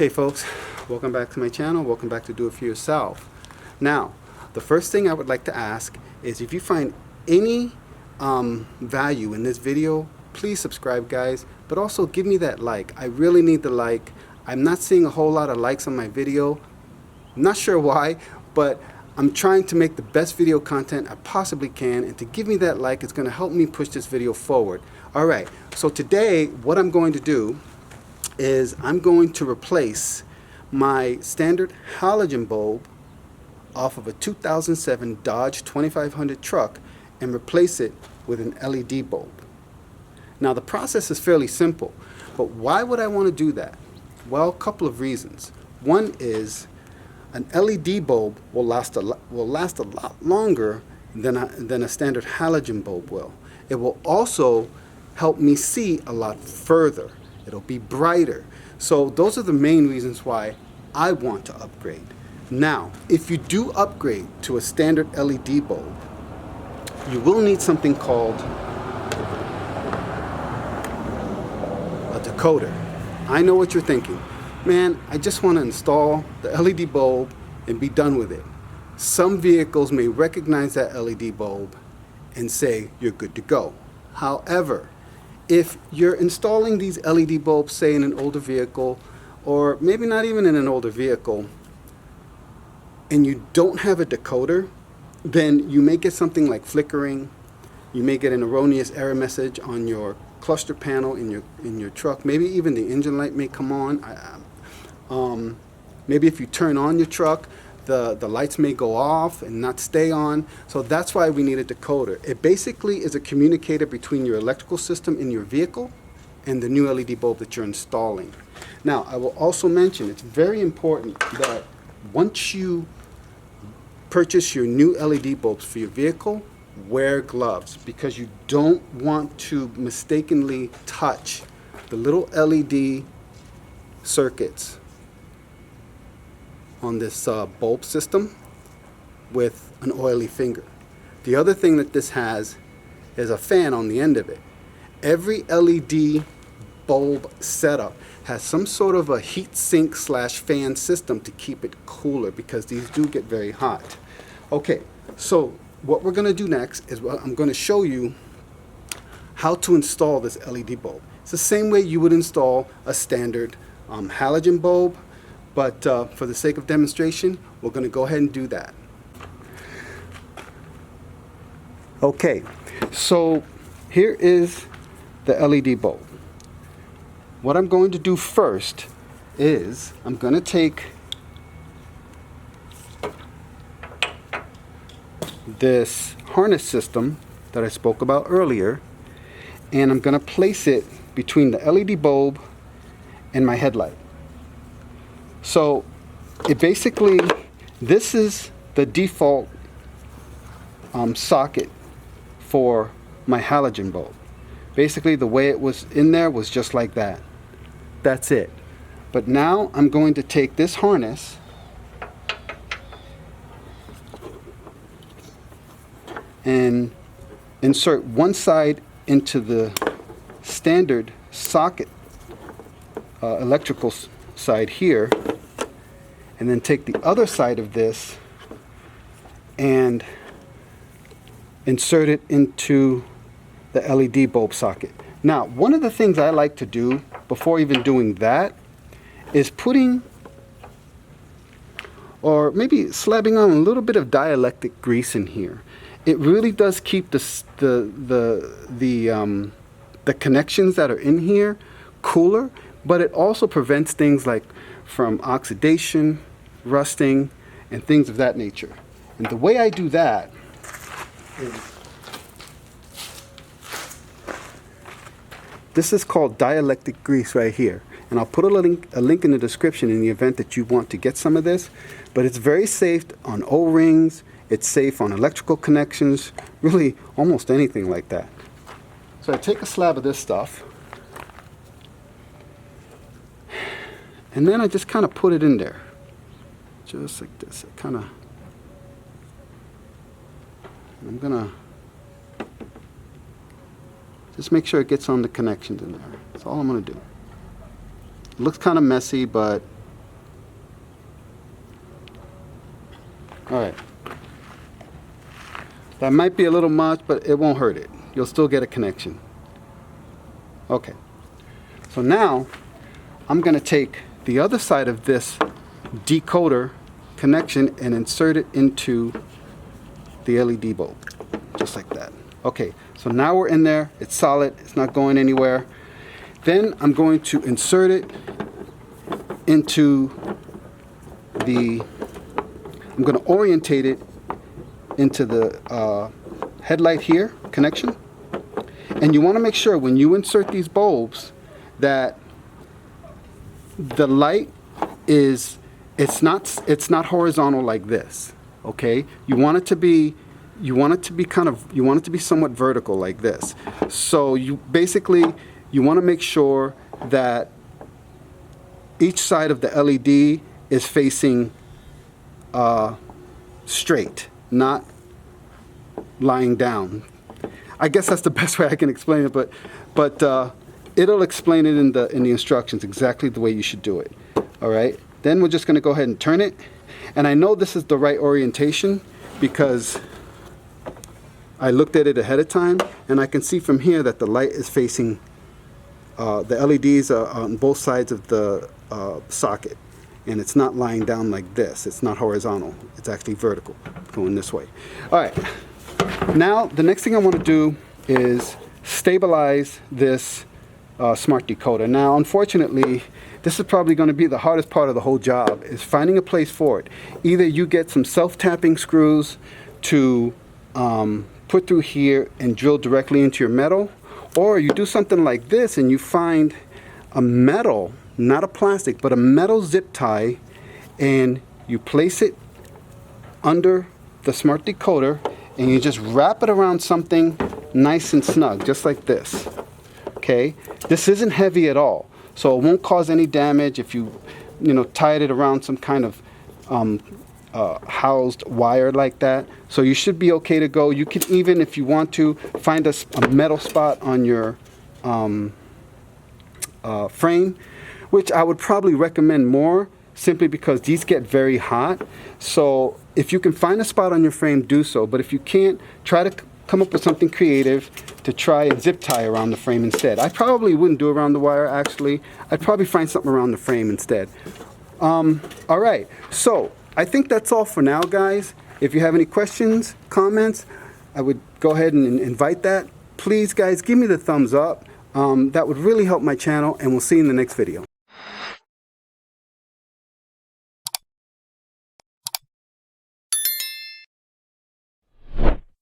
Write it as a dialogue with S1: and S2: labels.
S1: Hey folks, welcome back to my channel. Welcome back to Do It For Yourself. Now, the first thing I would like to ask is if you find any value in this video, please subscribe guys, but also give me that like. I really need the like. I'm not seeing a whole lot of likes on my video. I'm not sure why, but I'm trying to make the best video content I possibly can, and to give me that like is going to help me push this video forward. Alright, so today what I'm going to do is I'm going to replace my standard halogen bulb off of a 2007 Dodge 2500 truck and replace it with an LED bulb. Now the process is fairly simple, but why would I want to do that? Well, a couple of reasons. One is an LED bulb will last a lot longer than a standard halogen bulb will. It will also help me see a lot further. It'll be brighter. So those are the main reasons why I want to upgrade. Now, if you do upgrade to a standard LED bulb, you will need something called a decoder. I know what you're thinking. Man, I just want to install the LED bulb and be done with it. Some vehicles may recognize that LED bulb and say you're good to go. However, if you're installing these LED bulbs, say in an older vehicle, or maybe not even in an older vehicle, and you don't have a decoder, then you may get something like flickering. You may get an erroneous error message on your cluster panel in your truck. Maybe even the engine light may come on. Maybe if you turn on your truck, the lights may go off and not stay on. So that's why we need a decoder. It basically is a communicator between your electrical system in your vehicle and the new LED bulb that you're installing. Now, I will also mention it's very important that once you purchase your new LED bulbs for your vehicle, wear gloves, because you don't want to mistakenly touch the little LED circuits on this bulb system with an oily finger. The other thing that this has is a fan on the end of it. Every LED bulb setup has some sort of a heat sink / fan system to keep it cooler, because these do get very hot. Okay, so what we're going to do next is I'm going to show you how to install this LED bulb. It's the same way you would install a standard halogen bulb, but for the sake of demonstration, we're going to go ahead and do that. Okay, so here is the LED bulb. What I'm going to do first is I'm going to take this harness system that I spoke about earlier, and I'm going to place it between the LED bulb and my headlight. So it basically, this is the default socket for my halogen bulb. Basically the way it was in there was just like that. That's it. But now I'm going to take this harness and insert one side into the standard socket electrical side here, and then take the other side of this and insert it into the LED bulb socket. Now, one of the things I like to do before even doing that is putting, or maybe slapping on a little bit of dielectric grease in here. It really does keep the connections that are in here cooler, but it also prevents things like from oxidation, rusting, and things of that nature. And the way I do that is, this is called dielectric grease right here. And I'll put a link in the description in the event that you want to get some of this. But it's very safe on O-rings, it's safe on electrical connections, really almost anything like that. So I take a slab of this stuff, and then I just kind of put it in there. Just like this. I'm going to just make sure it gets on the connections in there. That's all I'm going to do. It looks kind of messy, but Alright. That might be a little much, but it won't hurt it. You'll still get a connection. Okay. So now I'm going to take the other side of this decoder connection and insert it into the LED bulb. Just like that. Okay. So now we're in there. It's solid. It's not going anywhere. Then I'm going to insert it into the, I'm going to orientate it into the headlight here connection. And you want to make sure when you insert these bulbs that the light is, it's not horizontal like this. Okay, you want it to be somewhat vertical like this. So you basically, you want to make sure that each side of the LED is facing straight, not lying down. I guess that's the best way I can explain it, but it'll explain it in the instructions exactly the way you should do it. All right. Then we're just going to go ahead and turn it, and I know this is the right orientation because I looked at it ahead of time, and I can see from here that the light is facing the LEDs are on both sides of the socket, and it's not lying down like this. It's not horizontal. It's actually vertical, going this way. All right. Now the next thing I want to do is stabilize this smart decoder. Now unfortunately, this is probably going to be the hardest part of the whole job, is finding a place for it. Either you get some self-tapping screws to put through here and drill directly into your metal, or you do something like this and you find a metal, not a plastic, but a metal zip tie, and you place it under the smart decoder and you just wrap it around something nice and snug, just like this. Okay, this isn't heavy at all, so it won't cause any damage if you tied it around some kind of housed wire like that. So you should be okay to go. You can even, if you want to, find a metal spot on your frame, which I would probably recommend more, simply because these get very hot. So if you can find a spot on your frame, do so. But if you can't, try to come up with something creative to try and zip tie around the frame instead. I probably wouldn't do around the wire, actually. I'd probably find something around the frame instead. All right, so I think that's all for now, guys. If you have any questions, comments, I would go ahead and invite that. Please, guys, give me the thumbs up. That would really help my channel, and we'll see you in the next video.